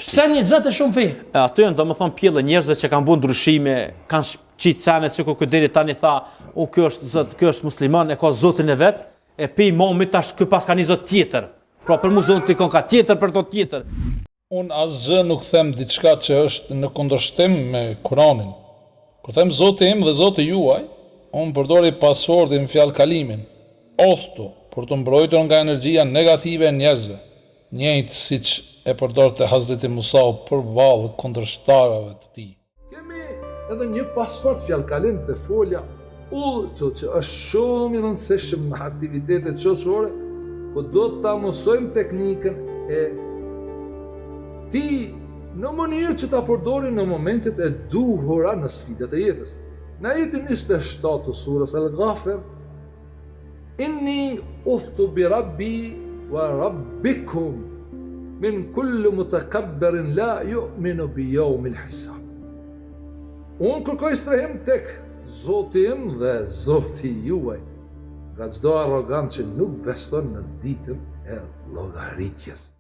Pse njerëzit e shumë fe? Ato janë domethënë pjellë njerëzve që kanë bën ndryshime, kanë qitë sene që ku deri tani tha, o ky është zot, ky është musliman, e ka zotin e vet, e pe imamit tash ky pas ka një zot tjetër. Pra për mua zoti ka tjetër për to tjetër. Unë asgjë nuk them diçka që është në kundërshtim me Kur'anin. Kur them Zoti im dhe Zoti juaj, unë përdori pasordin fjalë kalimin, othtu, për të mbrojtur nga energjia negative e njerëzve, njëjtë siç e përdorte Hazreti Musa përballë kundërshtarëve të tij. Kemi edhe një pasfort fjalë kalim të folja udhëtu që është shumë i rëndësishëm në aktivitetet shoqërore, po do ta mësojmë teknikën e ti në mënyrë që ta përdori në momentet e duhura në sfidat e jetës. Në ajetin 27 të surës Al-Ghafir, inni uthtu bi rabbi wa rabbikum min kulli mutakabbirin la yu'minu bi yawmil hisab. Unë kërkoj strehim tek Zoti im dhe Zoti juaj, nga çdo arrogant që nuk beson në ditën e llogaritjes.